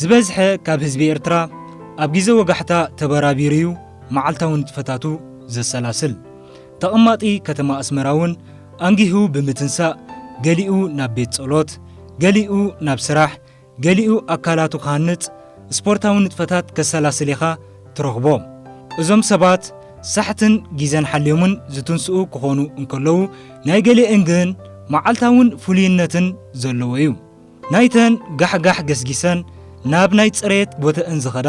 ዝበዝሐ ካብ ህዝቢ ኤርትራ ኣብ ግዜ ወጋሕታ ተበራቢርዩ መዓልታውን ንጥፈታቱ ዘሰላስል ተቐማጢ ከተማ ኣስመራ እውን አንጊሁ ብምትንሳእ ገሊኡ ናብ ቤት ጸሎት ገሊኡ ናብ ስራሕ ገሊኡ ኣካላቱ ካንጽ ስፖርታዊ ንጥፈታት ከሰላስል ኢኻ ትረኽቦ እዞም ሰባት ሳሕትን ግዜን ሓልዮምን ዝትንስኡ ክኾኑ እንከለዉ ናይ ገሊአን ግን መዓልታውን ፍሉይነትን ዘለዎ እዩ ናይተን ጋሕጋሕ ገስጊሰን ናብ ናይ ጽሬት ቦተአን ዝኸዳ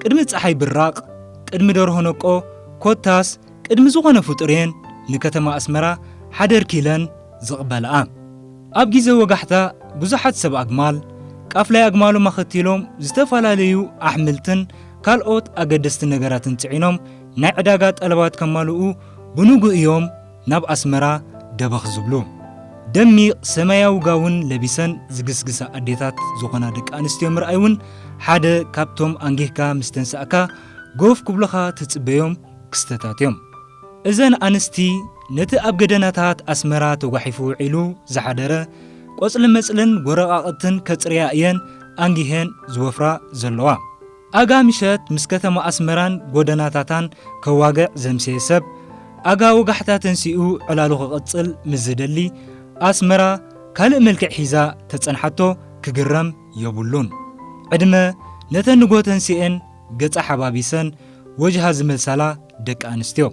ቅድሚ ፀሓይ ብራቕ ቅድሚ ደርሆ ነቆ ኮታስ ቅድሚ ዝኾነ ፍጡሬን ንከተማ ኣስመራ ሓደርኪለን ዝቕበልኣ ኣብ ግዜ ወጋሕታ ብዙሓት ሰብ ኣግማል ቃፍላይ ኣግማሎም ኣኸቲሎም ዝተፈላለዩ ኣሕምልትን ካልኦት ኣገደስቲ ነገራትን ጽዒኖም ናይ ዕዳጋ ጠለባት ከማልኡ ብንጉ እዮም ናብ ኣስመራ ደበኽ ዝብሉ ደሚቕ ሰማያዊ ጋውን ለቢሰን ዝግስግሳ ኣዴታት ዝኾና ደቂ ኣንስትዮ ምርኣይ እውን ሓደ ካብቶም አንጊህካ ምስ ተንሳእካ ጎፍ ክብልኻ ትጽበዮም ክስተታት እዮም እዘን ኣንስቲ ነቲ ኣብ ገደናታት ኣስመራ ተጓሒፉ ውዒሉ ዝሓደረ ቆጽሊ መጽልን ጎረቓቕትን ከጽርያ እየን አንጊሄን ዝወፍራ ዘለዋ ኣጋ ምሸት ምስ ከተማ ኣስመራን ጎደናታታን ከዋግዕ ዘምሰየ ሰብ ኣጋ ወጋሕታ ተንሲኡ ዕላሉ ክቕጽል ምዝደሊ ኣስመራ ካልእ መልክዕ ሒዛ ተጸንሓቶ ክግረም የብሉን ዕድመ ነተን ንጎ ተንሲአን ገጻ ሓባቢሰን ወጅሃ ዝመልሳላ ደቂ ኣንስትዮ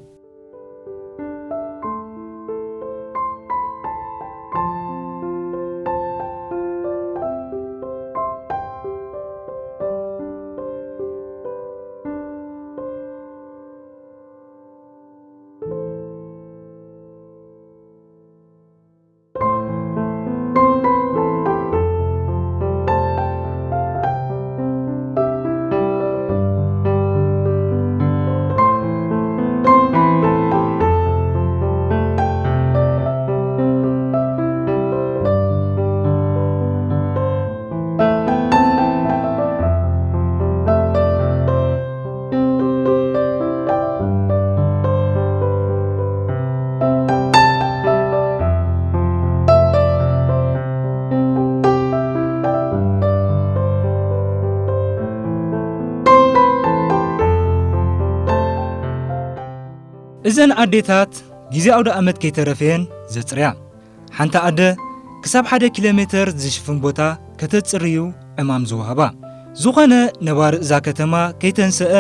እዘን ኣዴታት ግዜ ኣውደ ዓመት ከይተረፈየን ዘጽርያ ሓንታ ኣደ ክሳብ 1 ኪሎ ሜትር ዝሽፍን ቦታ ከተጽርዩ ዕማም ዝወሃባ ዝኾነ ነባር እዛ ከተማ ከይተንሰአ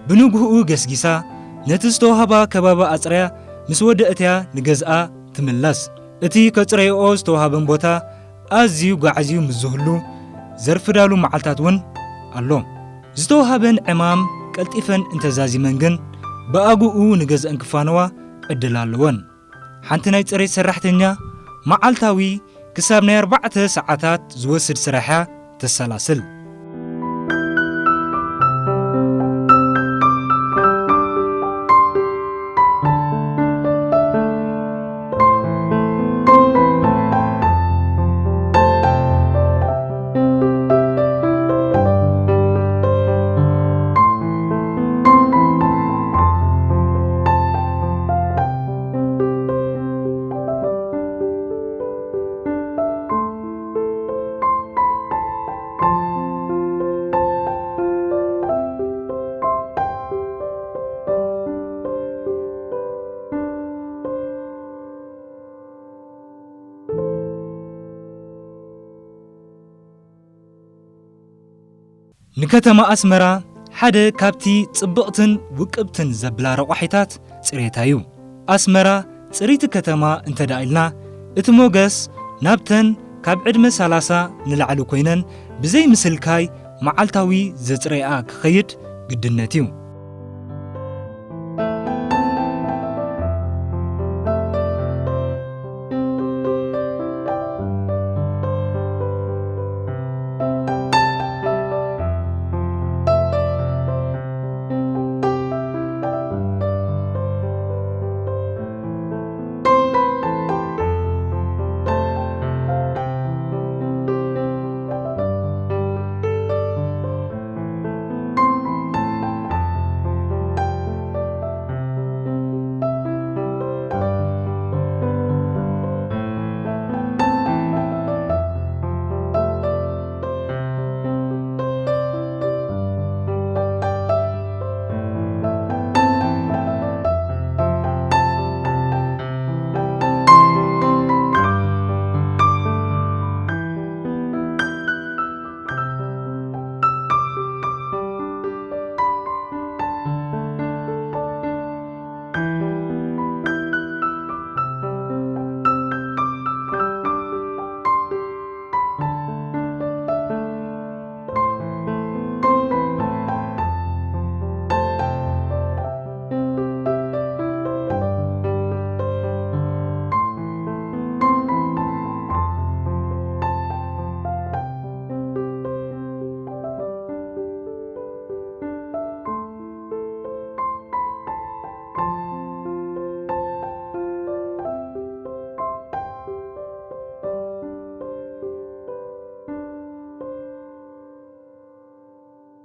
ብንግህኡ ገስጊሳ ነቲ ዝተወሃባ ከባባ ኣጽርያ ምስ ወደእትያ ንገዝኣ ትምለስ እቲ ከጽረይኦ ዝተወሃበን ቦታ ኣዝዩ ጓዓዝዩ ምዝህሉ ዘርፍዳሉ መዓልታት እውን ኣሎ ዝተወሃበን ዕማም ቀልጢፈን እንተዛዚመን ግን በኣጉኡ ንገዝአን ክፋነዋ ዕድል ኣለወን ሓንቲ ናይ ጽሬት ሰራሕተኛ መዓልታዊ ክሳብ ናይ 4 ሰዓታት ዝወስድ ስራሕያ ተሰላስል ንከተማ ኣስመራ ሓደ ካብቲ ጽብቕትን ውቅብትን ዘብላ ረቋሒታት ጽሬታ እዩ ኣስመራ ጽሪት ከተማ እንተዳኢልና እቲ ሞገስ ናብተን ካብ ዕድመ 30 ንላዕሊ ኮይነን ብዘይ ምስልካይ መዓልታዊ ዘጽረይኣ ክኸይድ ግድነት እዩ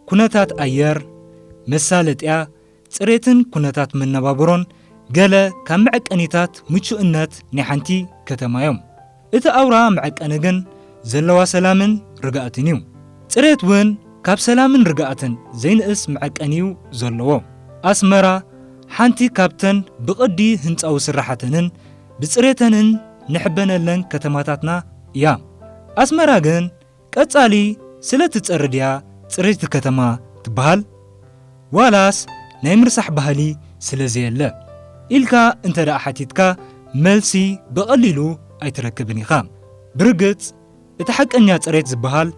ኩነታት ኣየር መሳለጥያ ጽሬትን ኩነታት መነባብሮን ገለ ካብ መዐቀኒታት ምቹእነት ናይ ሓንቲ ከተማ እዮም። እቲ ኣውራ መዐቀኒ ግን ዘለዋ ሰላምን ርግኣትን እዩ። ጽሬት እውን ካብ ሰላምን ርግኣትን ዘይንእስ መዐቀኒዩ ዘለዎ። ኣስመራ ሓንቲ ካብተን ብቕዲ ህንፃዊ ስራሕተንን ብጽሬተንን ንሕበነለን ከተማታትና እያ። ኣስመራ ግን ቀጻሊ ስለ ትጸርድያ ጽሬት ከተማ ትበሃል ዋላስ ናይ ምርሳሕ ባህሊ ስለ ዘየለ ኢልካ እንተ ደኣ ሓቲትካ መልሲ ብቐሊሉ ኣይትረክብን ኢኻ። ብርግጽ እቲ ሓቀኛ ጽሬት ዝበሃል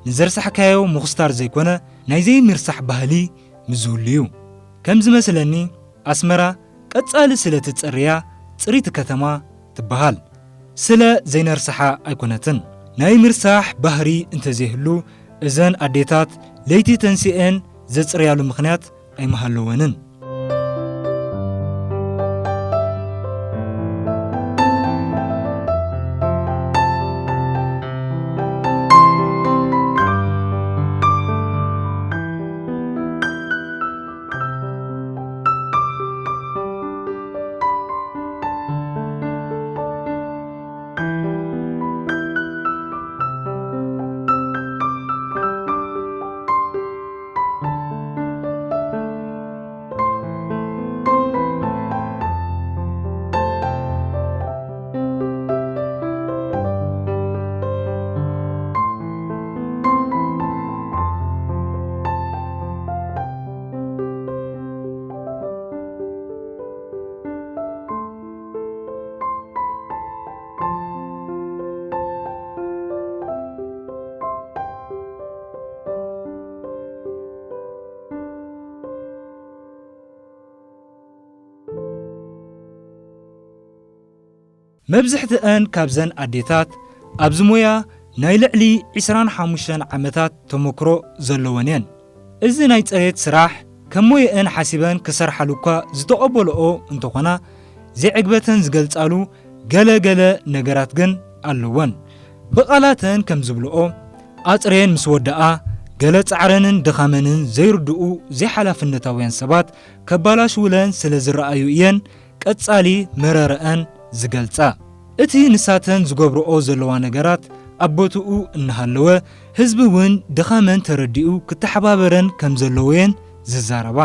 ንዘርሳሕካዮ ምኽስታር ዘይኮነ ናይ ዘይምርሳሕ ባህሊ ምዝህሉ እዩ። ከም ዝመስለኒ ኣስመራ ቀጻሊ ስለ ትጸርያ ጽሪት ከተማ ትበሃል ስለ ዘይነርሳሓ ኣይኮነትን። ናይ ምርሳሕ ባህሪ እንተዘይህሉ እዘን ኣዴታት ለይቲ ተንሲአን ዘጽርያሉ ምኽንያት ኣይመሃለወንን። መብዝሕትአን ካብዘን ኣዴታት ኣብዚ ሞያ ናይ ልዕሊ 25 ዓመታት ተመክሮ ዘለወን እየን። እዚ ናይ ጽሬት ስራሕ ከም ሞየአን ሓሲበን ክሰርሓሉካ ዝተቐበልኦ እንተኾና ዘይዕግበተን ዝገልጻሉ ገለገለ ነገራት ግን ኣለወን። ብቓላተን ከም ዝብልኦ ኣጽሬን ምስ ወዳኣ ገለ ጻዕረንን ድኻመንን ዘይርድኡ ዘይሓላፍነታውያን ሰባት ከባላሽውለን ስለ ዝረኣዩ እየን ቀጻሊ መረረአን ዝገልጻ። እቲ ንሳተን ዝገብርኦ ዘለዋ ነገራት ኣቦትኡ እናሃለወ ህዝቢ እውን ድኻመን ተረዲኡ ክተሓባበረን ከም ዘለወን ዝዛረባ።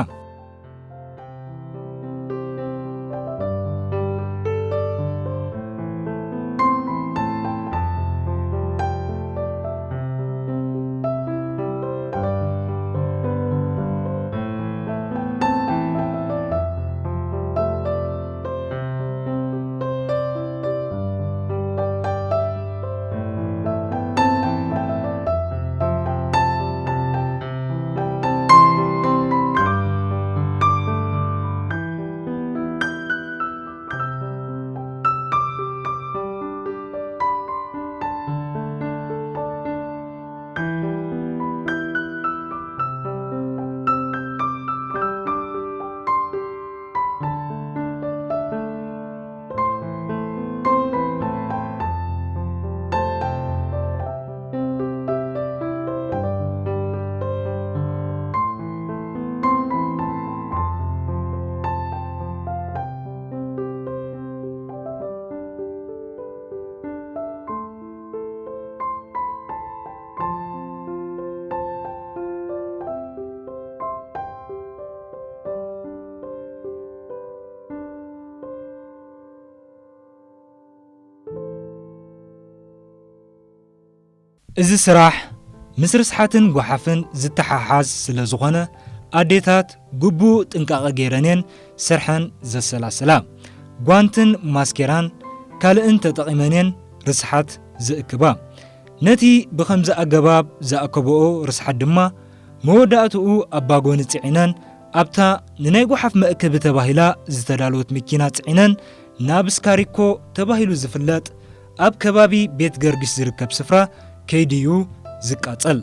እዚ ስራሕ ምስ ርስሓትን ጓሓፍን ዝተሓሓዝ ስለ ዝኾነ ኣዴታት ግቡእ ጥንቃቐ ገይረንን ስርሐን ዘሰላስላ ጓንትን ማስኬራን ካልእን ተጠቒመንን ርስሓት ዝእክባ ነቲ ብኸምዚ ኣገባብ ዝኣከብኦ ርስሓት ድማ መወዳእትኡ ኣባጎኒ ጽዒነን ኣብታ ንናይ ጓሓፍ መእከቢ ተባሂላ ዝተዳለወት መኪና ጽዒነን ናብ ስካሪኮ ተባሂሉ ዝፍለጥ ኣብ ከባቢ ቤት ገርጊስ ዝርከብ ስፍራ ከይድዩ ዝቃጸል